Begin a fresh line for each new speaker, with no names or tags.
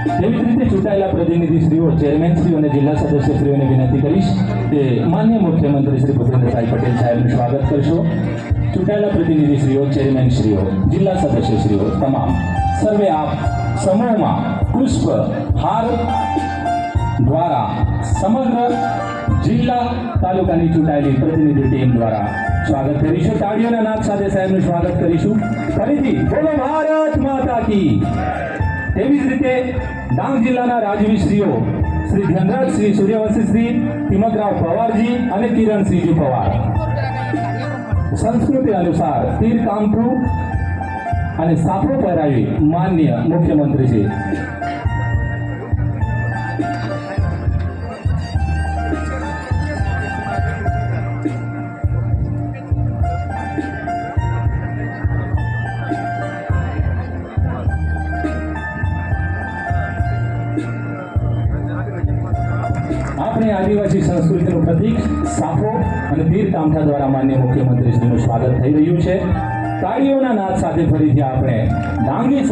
તેવી જ રીતે ચૂંટાયેલા પ્રતિનિધિશ્રીઓ, ચેરમેનશ્રીઓ અને જિલ્લા સદસ્યશ્રીઓને વિનંતી કરીશ કે માન્ય મુખ્યમંત્રી શ્રી ભૂપેન્દ્રભાઈ પટેલ સાહેબનું સ્વાગત કરશો. ચૂંટાયેલા પ્રતિનિધિશ્રીઓ, ચેરમેનશ્રીઓ, જિલ્લા સદસ્યશ્રીઓ તમામ સર્વે આપ સમૂહમાં પુષ્પ હાર દ્વારા સમગ્ર જિલ્લા તાલુકાની ચૂંટાયેલી પ્રતિનિધિ ટીમ દ્વારા સ્વાગત કરીશું. તાળીઓના નાદ સાથે સાહેબનું સ્વાગત કરીશું. ફરીથી બોલો ભારત માતા કી. તેવી જ રીતે ડાંગ જિલ્લાના રાજવીશ્રીઓ શ્રી ધનરાજ શ્રી સૂર્યવંશી શ્રી તિમકરાવ પવારજી અને કિરણસિંહજી પવાર સંસ્કૃતિ અનુસાર તીર કામઠું અને સાફો પહેરાવી માન્ય મુખ્યમંત્રીજી આપણી આદિવાસી સંસ્કૃતિનું પ્રતીક સાફો અને તીર કામઠા દ્વારા માન્ય મુખ્યમંત્રીશ્રીનું સ્વાગત થઈ રહ્યું છે. તાળીઓના નાદ સાથે ફરીથી આપણે ડાંગી